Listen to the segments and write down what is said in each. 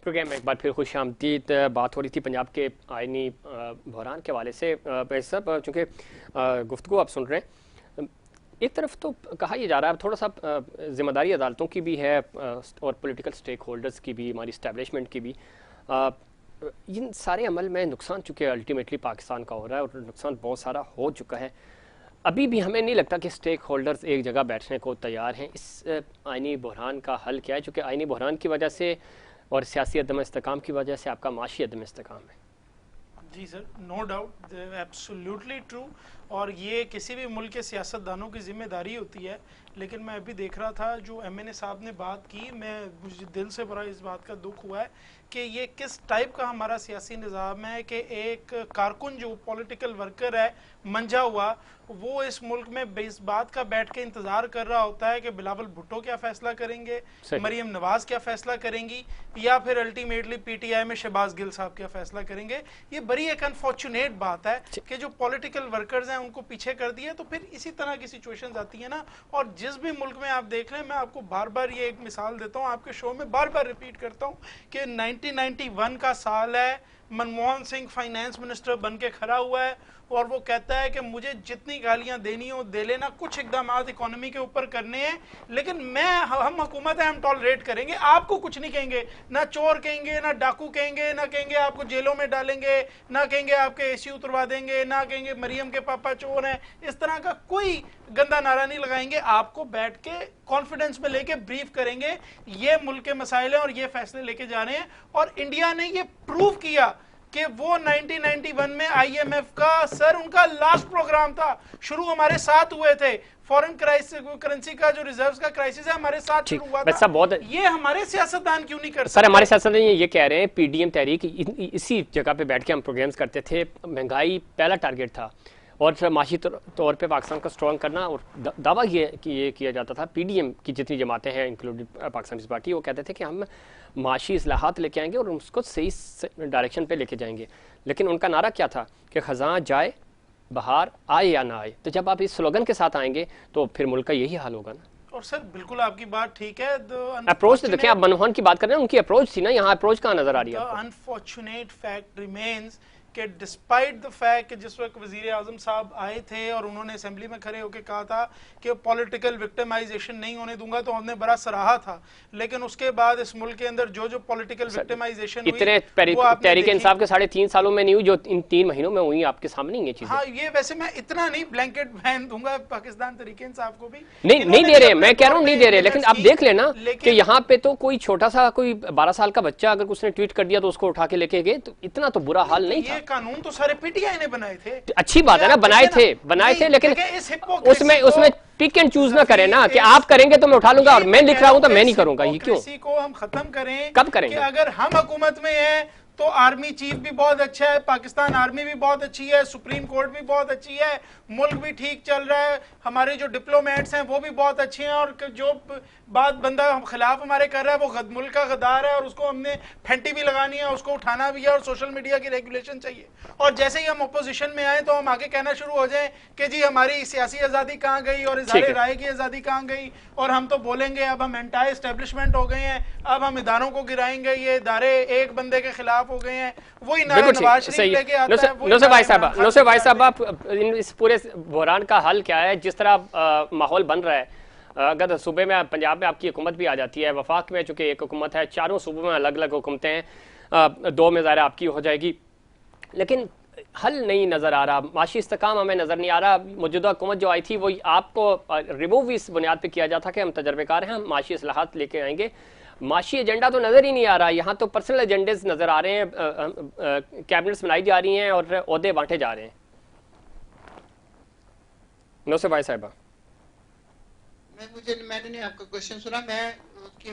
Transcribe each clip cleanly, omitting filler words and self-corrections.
Programme में एक बार फिर खुश आमदीद। बात हो रही थी पंजाब के आइनी बहरान के हवाले से। सब चूँकि गुफ्तगू आप सुन रहे हैं, एक तरफ तो कहा यह जा रहा है थोड़ा सा ज़िम्मेदारी अदालतों की भी है और पॉलिटिकल स्टेक होल्डर्स की भी, हमारी इस्टेब्लिशमेंट की भी। इन सारे अमल में नुकसान चूँकि अल्टीमेटली पाकिस्तान का हो रहा है और नुकसान बहुत सारा हो चुका है। अभी भी हमें नहीं लगता कि स्टेक होल्डर्स एक जगह बैठने को तैयार हैं। इस आइनी बहरान का हल क्या है? चूँकि आइनी बहरान की वजह से और सियासी अदम इस्तेकाम की वजह से आपका माशी अदम इस्तेकाम है। जी sir, no doubt, absolutely true. और ये किसी भी मुल्क के सियासतदानों की जिम्मेदारी होती है। लेकिन मैं अभी देख रहा था जो MNA साहब ने बात की, मुझे दिल से बड़ा इस बात का दुख हुआ है कि ये किस टाइप का हमारा सियासी निज़ाम है कि एक कारकुन जो पॉलिटिकल वर्कर है मंझा हुआ, वो इस मुल्क में इस बात का बैठ के इंतज़ार कर रहा होता है कि बिलावल भुट्टो क्या फ़ैसला करेंगे, मरीम नवाज़ क्या फ़ैसला करेंगी, या फिर अल्टीमेटली PTI में शहबाज गिल साहब क्या फ़ैसला करेंगे। ये बड़ी एक अनफॉर्चुनेट बात है कि जो पॉलिटिकल वर्कर्स हैं उनको पीछे कर दिया। तो फिर इसी तरह की सिचुएशंस आती है ना। और जिस भी मुल्क में आप देख रहे हैं, मैं आपको बार बार ये एक मिसाल देता हूँ, आपके शो में बार बार रिपीट करता हूँ कि 1991 का साल है, मनमोहन सिंह फाइनेंस मिनिस्टर बन के खड़ा हुआ है और वो कहता है कि मुझे जितनी गालियां देनी हो दे लेना, कुछ इकदाम इकोनॉमी के ऊपर करने हैं, लेकिन हम हुकूमत है, हम टॉलरेट करेंगे, आपको कुछ नहीं कहेंगे, ना चोर कहेंगे, ना डाकू कहेंगे, ना कहेंगे आपको जेलों में डालेंगे, ना कहेंगे आपके AC उतरवा देंगे, ना कहेंगे मरियम के पापा चोर हैं। इस तरह का कोई गंदा नारा नहीं लगाएंगे, आपको बैठ के कॉन्फिडेंस में लेके ब्रीफ करेंगे, ये मुल्क के मसाइल हैं और ये फैसले लेके जा रहे हैं। और इंडिया ने ये प्रूव किया कि वो 1991 में IMF का सर उनका लास्ट प्रोग्राम था, शुरू हमारे साथ हुए थे। फॉरेन करेंसी का जो रिजर्व्स का क्राइसिस है हमारे साथ शुरू हुआ था। बहुत ये हमारे सियासतदान क्यों नहीं करते? सर हमारे सियासतदान ये कह रहे हैं, PDM तहरीक इसी जगह पे बैठ के हम प्रोग्राम्स करते थे। महंगाई पहला टारगेट था और माशी तौर पे पाकिस्तान को स्ट्रॉन्ग करना, और दावा ये किया जाता था। PDM की जितनी जमातें हैं इंक्लूडिंग पाकिस्तान पीपल्स पार्टी, वो कहते थे कि हम माशी इस्लाहात लेके आएंगे और उसको सही डायरेक्शन पे लेके जाएंगे। लेकिन उनका नारा क्या था कि ख़ज़ां जाए बहार आए या ना आए। तो जब आप इस स्लोगन के साथ आएंगे तो फिर मुल्क का यही हाल होगा ना। और सर बिल्कुल आपकी बात ठीक है। अप्रोच तो देखें, आप मनमोहन की बात कर रहे हैं, उनकी अप्रोच थी ना, यहाँ अप्रोच कहाँ नजर आ रही है? अनफॉर्चुनेट फैक्ट रिमेन्स कि डिस्पाइट द फैक्ट कि जिस वक्त वज़ीर आज़म साहब आए थे और उन्होंने असेंबली में खड़े होकर कहा था कि पॉलिटिकल विक्टिमाइजेशन नहीं होने दूंगा, तो हमने बड़ा सराहा था। लेकिन उसके बाद इस मुल्क के अंदर जो पॉलिटिकल विक्टिमाइजेशन इतने तहरीक इंसाफ के 3.5 सालों में नहीं हुई जो इन 3 महीनों में हुई, आपके सामने ही ये चीज़। हाँ, ये वैसे मैं इतना नहीं ब्लैंकेट बैन दूंगा पाकिस्तान तहरीक इंसाफ को भी, नहीं दे रहे, मैं कह रहा हूँ नहीं दे रहे। लेकिन आप देख लेना कि यहाँ पे तो कोई छोटा सा कोई 12 साल का बच्चा अगर उसने ट्वीट कर दिया तो उसको उठा के लेके गए, तो इतना तो बुरा हाल नहीं था। ये कानून तो सारे PTI ने बनाए थे। अच्छी बात है ना, बनाए थे, लेकिन उसमें पिक एंड चूज ना करें ना कि आप करेंगे तो मैं उठा लूंगा और मैं लिख रहा हूं तो मैं नहीं करूंगा। ये क्यों? इसी को हम खत्म करें। कब करेंगे? अगर हम हुकूमत में हैं तो आर्मी चीफ भी बहुत अच्छा है, पाकिस्तान आर्मी भी बहुत अच्छी है, सुप्रीम कोर्ट भी बहुत अच्छी है, मुल्क भी ठीक चल रहा है, हमारे जो डिप्लोमेट्स हैं वो भी बहुत अच्छे हैं, और जो बात बंदा खिलाफ हमारे कर रहा है वो मुल्क का गद्दार है और उसको हमने फेंटी भी लगानी है, उसको उठाना भी है, और सोशल मीडिया की रेगुलेशन चाहिए। और जैसे ही हम अपोजिशन में आए तो हम आगे कहना शुरू हो जाएं कि जी हमारी सियासी आज़ादी कहाँ गई और इज़हार राय की आज़ादी कहाँ गई, और हम तो बोलेंगे अब हम एंटाई एस्टेब्लिशमेंट हो गए हैं, अब हम इदारों को गिराएंगे, ये इदारे एक बंदे के खिलाफ हो गए हैं। वही नारा नवाज शरीफ लेके आता है। नौसर भाई साहब, आप इस पूरे बहरान का हल क्या है? जिस तरह माहौल बन रहा है, अगर सूबे में पंजाब में आपकी हुकूमत भी आ जाती है, वफाक में चूंकि एक हुकूमत है, चारों सूबों में अलग अलग हुकूमतें हैं, 2 में ज़ाहिर आपकी हो जाएगी, लेकिन हल नहीं नज़र आ रहा, माशी इस्तेकाम हमें नज़र नहीं आ रहा। मौजूदा हुकूमत जो आई थी वो आपको रिमूव इस बुनियाद पर किया जाता कि हम तजर्बेकार हैं, हम माशी इस्लाहात लेके आएंगे। माशी एजेंडा तो नज़र ही नहीं आ रहा, यहाँ तो पर्सनल एजेंडेस नज़र आ रहे हैं, कैबिनेट्स बनाई जा रही हैं और ओहदे बांटे जा रहे हैं। नौसर भाई साहबा, मैंने नहीं आपका क्वेश्चन सुना, मैं उसकी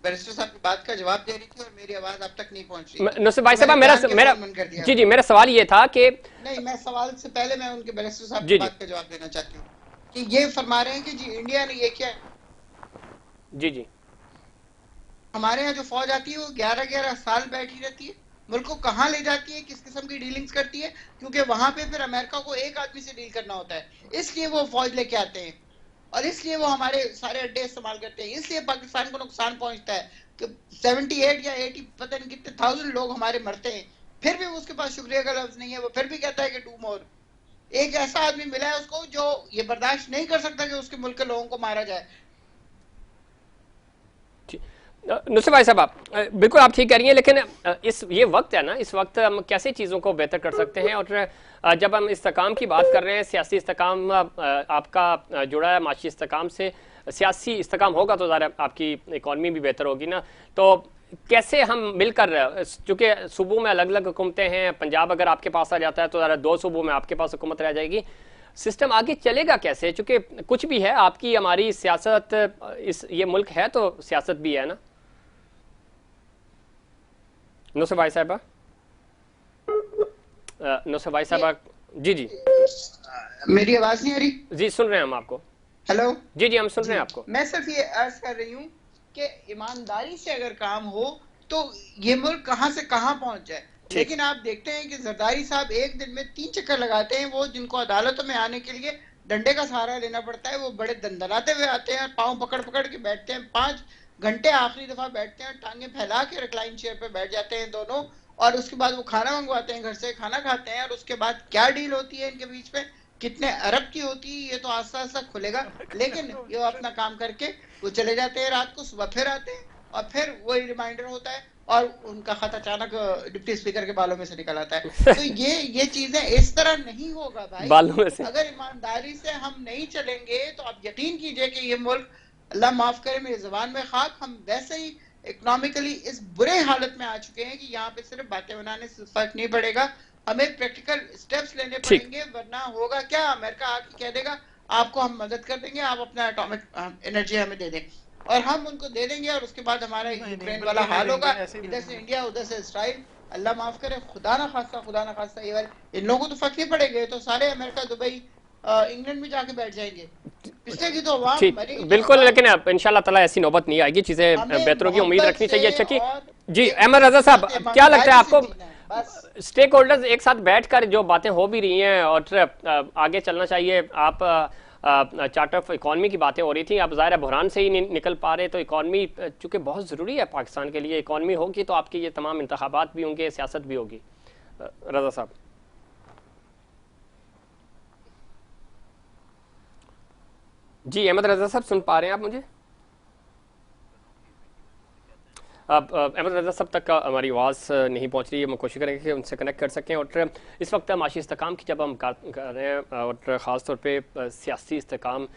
बैरिस्टर साहब की बात का जवाब दे रही थी और मेरी आवाज अब तक नहीं पहुंच रही। नौसर भाई साहबा, मेरा सवाल ये था कि नहीं, मैं सवाल से पहले मैं उनके बैरिस्टर साहब की बात का जवाब देना चाहती हूँ कि ये फरमा रहे हैं कि जी इंडिया ने ये किया। जी हमारे यहाँ जो फौज आती है वो 11-11 साल बैठी रहती है, मुल्क को कहाँ ले जाती है, किस किस्म की डीलिंग्स करती है, क्योंकि वहां पे फिर अमेरिका को एक आदमी से डील करना होता है, इसलिए वो फौज लेके आते हैं। और इसलिए वो हमारे सारे अड्डे इस्तेमाल करते हैं, इसलिए पाकिस्तान को नुकसान पहुंचता है कि 78 या 80 पता नहीं कितने 1000 लोग हमारे मरते हैं, फिर भी उसके पास शुक्रिया का लफ्ज नहीं है, वो फिर भी कहता है कि डू मोर। एक ऐसा आदमी मिला है उसको जो ये बर्दाश्त नहीं कर सकता कि उसके मुल्क के लोगों को मारा जाए। नुसरत भाई साहब, बिल्कुल आप ठीक कह रही हैं, लेकिन इस ये वक्त है ना, इस वक्त हम कैसे चीज़ों को बेहतर कर सकते हैं। और जब हम इस्तेकाम की बात कर रहे हैं, सियासी इस्तेकाम आपका जुड़ा है माशी इस्तेकाम से, सियासी इस्तेकाम होगा तो ज़रा आपकी इकॉनमी भी बेहतर होगी ना। तो कैसे हम मिलकर, चूँकि सूबों में अलग अलग हुकूमतें हैं, पंजाब अगर आपके पास आ जाता है तो ज़रा 2 सूबों में आपके पास हुकूमत रह जाएगी, सिस्टम आगे चलेगा कैसे? चूँकि कुछ भी है आपकी हमारी सियासत, ये मुल्क है तो सियासत भी है ना। नुसरत भाई साहबा, नुसरत भाई साहबा, जी जी मेरी आवाज नहीं आ रही? जी सुन रहे हैं हम आपको। हेलो जी जी हम सुन रहे हैं आपको। मैं सिर्फ ये अर्ज कर रही हूँ कि ईमानदारी से अगर काम हो तो ये मुल्क कहाँ से कहाँ पहुंच जाए। लेकिन आप देखते हैं कि जरदारी साहब एक दिन में 3 चक्कर लगाते हैं, वो जिनको अदालतों में आने के लिए डंडे का सहारा लेना पड़ता है, वो बड़े दंदनाते हुए आते हैं, पाँव पकड़ पकड़ के बैठते हैं, 5 घंटे आखिरी दफा बैठते हैं, टांगे फैला के रिक्लाइन चेयर पे बैठ जाते हैं दोनों, और उसके बाद वो खाना मंगवाते हैं, घर से खाना खाते हैं, और उसके बाद क्या डील होती है इनके बीच में, कितने अरब की होती है, ये तो आस्ता आस्ता खुलेगा। लेकिन ये अपना काम करके वो चले जाते हैं, रात को सुबह फिर आते हैं, और फिर वही रिमाइंडर होता है, और उनका खत अचानक डिप्टी स्पीकर के बालों में से निकल आता है। तो ये चीजें इस तरह नहीं होगा भाई, बालों में से। अगर ईमानदारी से हम नहीं चलेंगे तो आप यकीन कीजिए कि ये मुल्क, अल्लाह माफ करे मेरी जबान में खाक, हम वैसे ही इकोनॉमिकली इस बुरे हालत में आ चुके हैं कि यहाँ पे सिर्फ बातें बनाने से फर्क नहीं पड़ेगा, हमें प्रैक्टिकल स्टेप्स लेने पड़ेंगे, वरना होगा क्या, अमेरिका आके कह देगा आपको हम मदद कर देंगे, आप अपना एटॉमिक एनर्जी हमें दे दें, और हम उनको दे देंगे, और उसके बाद हमारा यूक्रेन वाला हाल होगा, इधर से इंडिया उधर से इसराइल, अल्लाह माफ करे, खुदा ना खास्ता ये वाले इन लोगों को तो फर्क नहीं पड़ेगा, तो सारे अमेरिका, दुबई, इंग्लैंड में जाके बैठ जाएंगे। पिछले की तो अवाम मरेगी, बिल्कुल, लेकिन इंशाल्लाह ताला ऐसी नौबत नहीं आएगी, चीजें बेहतरों की उम्मीद रखनी चाहिए। अच्छा की जी अहमद रजा साहब, क्या लगता है आपको, स्टेक होल्डर्स एक साथ बैठकर जो बातें हो भी रही हैं और आगे चलना चाहिए, आप चार्टर ऑफ इकॉनमी की बातें हो रही थी, आप ज़ाहिर बहरान से ही नहीं निकल पा रहे, तो इकॉनमी चूँकि बहुत ज़रूरी है पाकिस्तान के लिए, इकॉनमी होगी तो आपके ये तमाम इंतखाबात भी होंगे, सियासत भी होगी। रजा साहब जी, अहमद रजा साहब सुन पा रहे हैं आप मुझे? अब अहमद रजा साहब तक हमारी आवाज़ नहीं पहुंच रही है, हम कोशिश करेंगे कि उनसे कनेक्ट कर सकें। और इस वक्त माशी इस्तेकाम की जब हम कर रहे हैं, और ख़ास तौर पे सियासी इस्तेकाम,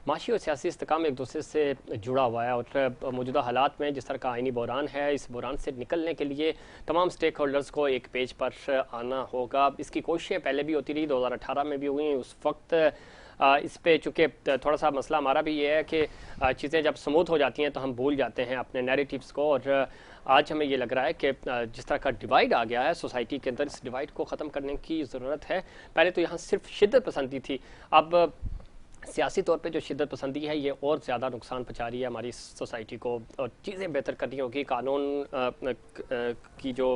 माशी और सियासी इस्तेकाम एक दूसरे से जुड़ा हुआ है, और मौजूदा हालात में जिस तरह का आइनी बहरान है, इस बहरान से निकलने के लिए तमाम स्टेक होल्डर्स को एक पेज पर आना होगा। इसकी कोशिशें पहले भी होती रही, 2018 में भी हुई, उस वक्त इस पे चूँकि थोड़ा सा मसला हमारा भी ये है कि चीज़ें जब स्मूथ हो जाती हैं तो हम भूल जाते हैं अपने नैरेटिव्स को, और आज हमें ये लग रहा है कि जिस तरह का डिवाइड आ गया है सोसाइटी के अंदर, इस डिवाइड को ख़त्म करने की ज़रूरत है। पहले तो यहाँ सिर्फ शिद्दत पसंदी थी, अब सियासी तौर पे जो शिद्दत पसंदी है ये और ज़्यादा नुकसान पहुँचा रही है हमारी सोसाइटी को, और चीज़ें बेहतर करनी होगी। कानून की जो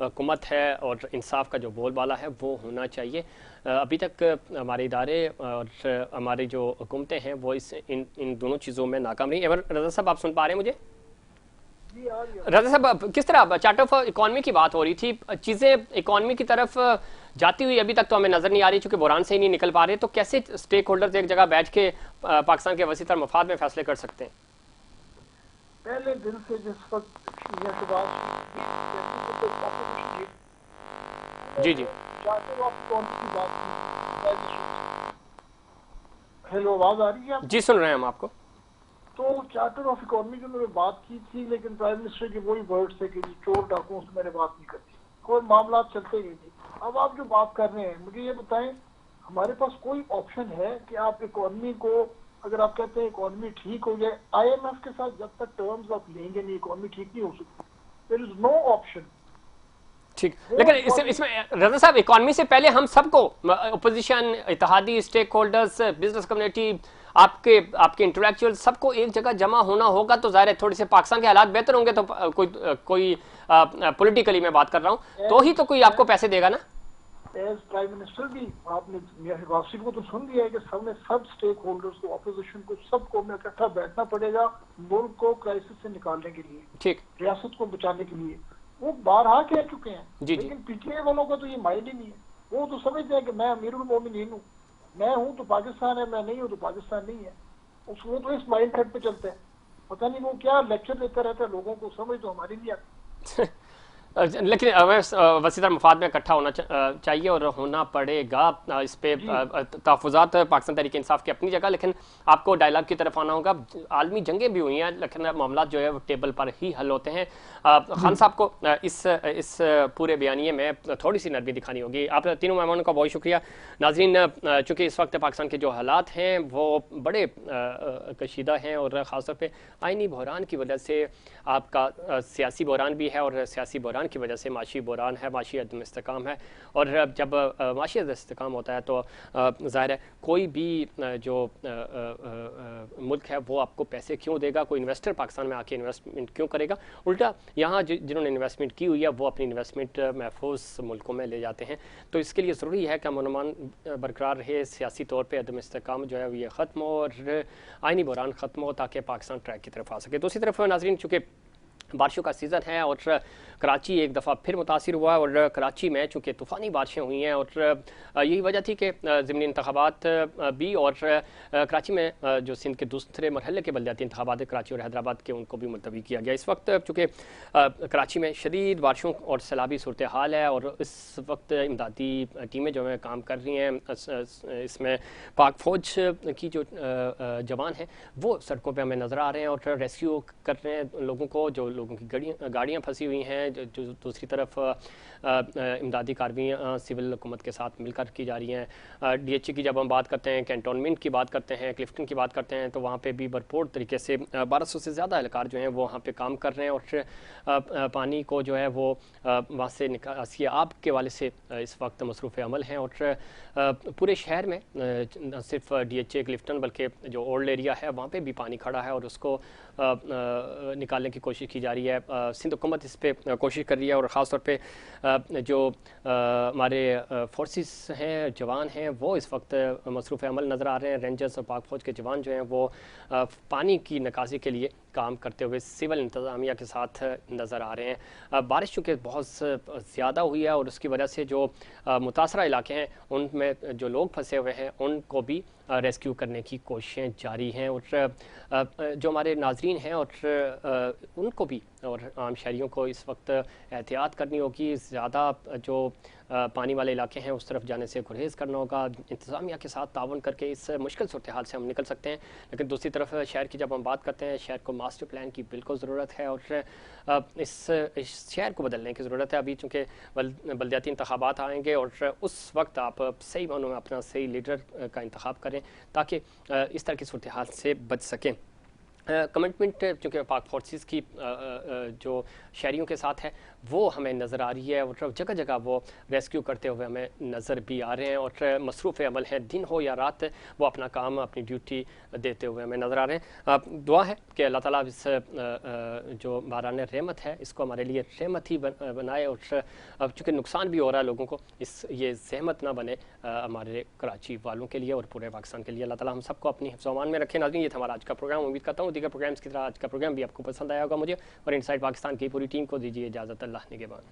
हुकूमत है और इंसाफ का जो बोलबाला है वो होना चाहिए। अभी तक हमारे इदारे और हमारी जो हुकूमतें हैं वो इन दोनों चीज़ों में नाकाम रही। रजा साहब आप सुन पा रहे हैं मुझे? रजा साहब, किस तरह चार्टर ऑफ इकॉनमी की बात हो रही थी, चीज़ें इकॉनमी की तरफ जाती हुई अभी तक तो हमें नज़र नहीं आ रही, चूँकि बहरान से ही नहीं निकल पा रहे, तो कैसे स्टेक होल्डर्स एक जगह बैठ के पाकिस्तान के वसीतर मफाद में फैसले कर सकते हैं? पहले दिन से जिस वक्त जी जी चार्टर ऑफ इकॉनमी की बात की, हेलो आवाज आ रही है? जी सुन रहे हैं हम आपको। तो चार्टर ऑफ इकॉनमी की उन्होंने बात की थी, लेकिन प्राइम मिनिस्टर के वही वर्ड थे कि चोर डाकुओं से मैंने बात नहीं करती, कोई मामला चलते ही नहीं। अब आप जो बात कर रहे हैं, मुझे ये बताएं, हमारे पास कोई ऑप्शन है कि आप इकॉनमी को, अगर आप कहते हैं इकॉनमी ठीक हो जाए, IMF के साथ जब तक टर्म्स आप लेंगे नहीं, इकॉनमी ठीक नहीं हो सकती, देयर इज नो ऑप्शन। ठीक, लेकिन इसमें रजा साहब, इकॉनमी से पहले हम सबको, अपोजिशन, इत्तेहादी, स्टेक होल्डर्स, बिजनेस कम्युनिटी, आपके इंटेलेक्चुअल, सबको एक जगह जमा होना होगा, तो जाहिर है थोड़े से पाकिस्तान के हालात बेहतर होंगे, तो कोई पॉलिटिकली मैं बात कर रहा हूँ, तो ही तो कोई आपको पैसे देगा ना। एज प्राइम मिनिस्टर भी आपने वापसी को तो सुन लिया है कि सबने सब स्टेक होल्डर्स को, अपोजिशन को, सबको में इकट्ठा बैठना पड़ेगा मुल्क को क्राइसिस से निकालने के लिए, ठीक, रियासत को बचाने के लिए। वो बारहा कह चुके हैं, जी, लेकिन पीटीआई वालों का तो ये माइंड ही नहीं है। वो तो समझते हैं कि मैं अमीरुल मोमिनीन हूँ, मैं हूँ तो पाकिस्तान है, मैं नहीं हूँ तो पाकिस्तान नहीं है। वो तो इस माइंड सेट पे चलते हैं। पता नहीं वो क्या लेक्चर देता रहता है लोगों को, समझ तो हमारी नहीं आती। लेकिन वसीतर मफाद में इकट्ठा होना चाहिए और होना पड़ेगा। इस पे तहफ़्फ़ुज़ात पाकिस्तान तहरीक इंसाफ की अपनी जगह, लेकिन आपको डायलॉग की तरफ आना होगा। आलमी जंगें भी हुई हैं, लेकिन मामला जो है वो टेबल पर ही हल होते हैं। खान साहब को इस पूरे बयानिए में थोड़ी सी नरमी दिखानी होगी। आप तीनों मेहमानों का बहुत शुक्रिया। नाज़रीन, चूँकि इस वक्त पाकिस्तान के जो हालात हैं वो बड़े कशीदा हैं और ख़ासतौर पर आइनी बहरान की वजह से आपका सियासी बहरान भी है और सियासी बहरान की वजह से माशी बहरान है, माशी अदम इस्तेकाम है। और जब माशी अदम इस्तेकाम होता है तो ज़ाहिर है कोई भी जो मुल्क है वो आपको पैसे क्यों देगा, कोई इन्वेस्टर पाकिस्तान में आके इन्वेस्टमेंट क्यों करेगा। उल्टा यहाँ जिन्होंने इन्वेस्टमेंट की हुई है वो अपनी इन्वेस्टमेंट महफूज मुल्कों में ले जाते हैं। तो इसके लिए ज़रूरी है कि अमन बरकरार रहे, सियासी तौर पर अदम इस्तेकाम जो है ये ख़त्म हो और आइनी बहरान ख़त्म हो, ताकि पाकिस्तान ट्रैक की तरफ आ सके। दूसरी तरफ नाज़रीन, चूँकि बारिशों का सीज़न है और कराची एक दफ़ा फिर मुतासिर हुआ है और कराची में चूँकि तूफ़ानी बारिशें हुई हैं और यही वजह थी कि ज़िमनी इंतखाबात भी और कराची में जो सिंध के दूसरे मरहले के बल्दियाती इंतखाबात कराची और हैदराबाद के उनको भी मुलतवी किया गया। इस वक्त चूँकि कराची में शदीद बारिशों और सैलाबी सूरत हाल है और इस वक्त इमदादी टीमें जो है काम कर रही हैं। इसमें पाक फ़ौज की जो जवान हैं वो सड़कों पर हमें नज़र आ रहे हैं और रेस्क्यू कर रहे हैं लोगों को, जो लोगों की गाड़ियाँ फंसी हुई हैं। जो दूसरी तरफ इमदादी कार्रवाइयाँ सिविल हुकूमत के साथ मिलकर की जा रही हैं। डीएचए की जब हम बात करते हैं, कैंटोनमेंट की बात करते हैं, क्लिफ्टन की बात करते हैं, तो वहाँ पे भी भरपूर तरीके से 1200 से ज़्यादा एहलकार जो हैं वो वहाँ पे काम कर रहे हैं और पानी को जो है वो वहाँ से निकासी आब के वाले से इस वक्त मसरूफ़ अमल हैं। और पूरे शहर में न सिर्फ डीएचए क्लिफ्टन बल्कि जो ओल्ड एरिया है वहाँ पर भी पानी खड़ा है और उसको निकालने की कोशिश की जा रही है। सिंध हुकूमत इस पर कोशिश कर रही है और ख़ास तौर पे जो हमारे फोर्सेस हैं, जवान हैं, वो इस वक्त मसरूफ़ अमल नज़र आ रहे हैं। रेंजर्स और पाक फ़ौज के जवान जो हैं वो पानी की निकासी के लिए काम करते हुए सिविल इंतज़ामिया के साथ नज़र आ रहे हैं। बारिश चूँकि बहुत ज़्यादा हुई है और उसकी वजह से जो मुतासरा इलाके हैं उनमें जो लोग फंसे हुए हैं उनको भी रेस्क्यू करने की कोशिशें जारी हैं। और जो हमारे नाजरीन हैं और उनको भी और आम शहरियों को इस वक्त एहतियात करनी होगी। ज़्यादा जो पानी वाले इलाके हैं उस तरफ जाने से गुरेज़ करना होगा। इंतज़ामिया के साथ तावन करके इस मुश्किल सूरत हाल से हम निकल सकते हैं। लेकिन दूसरी तरफ शहर की जब हम बात करते हैं, शहर को मास्टर प्लान की बिल्कुल ज़रूरत है और इस शहर को बदलने की ज़रूरत है। अभी चूँकि बल्दियाती इंतखाबात आएंगे और उस वक्त आप सही मानों में अपना सही लीडर का इंतखाब करें ताकि इस तरह की सूरत हाल से बच सकें। कमिटमेंट चूँकि पाक फोर्सेस की जो शहरियों के साथ है वो हमें नज़र आ रही है और जगह जगह वो रेस्क्यू करते हुए हमें नज़र भी आ रहे हैं और मसरूफ़ अमल है, दिन हो या रात वो अपना काम, अपनी ड्यूटी देते हुए हमें नज़र आ रहे हैं। दुआ है कि अल्लाह ताला इस जो बारान रहमत है इसको हमारे लिए रहमत ही बनाए और चूँकि नुकसान भी हो रहा है लोगों को, ये जहमत ना बने हमारे कराची वालों के लिए और पूरे पाकिस्तान के लिए। अल्लाह ताला हम सबको अपनी हिफ्ज़-ओ-अमान में रखें। नाज़रीन, ये था हमारा आज का प्रोग्राम। उम्मीद करता हूँ दीगर प्रोग्राम्स की तरह आज का प्रोग्राम भी आपको पसंद आया होगा मुझे और इनसाइड पाकिस्तान की पूरी टीम को दीजिए इजाज़त। अल्लाह निगहबान।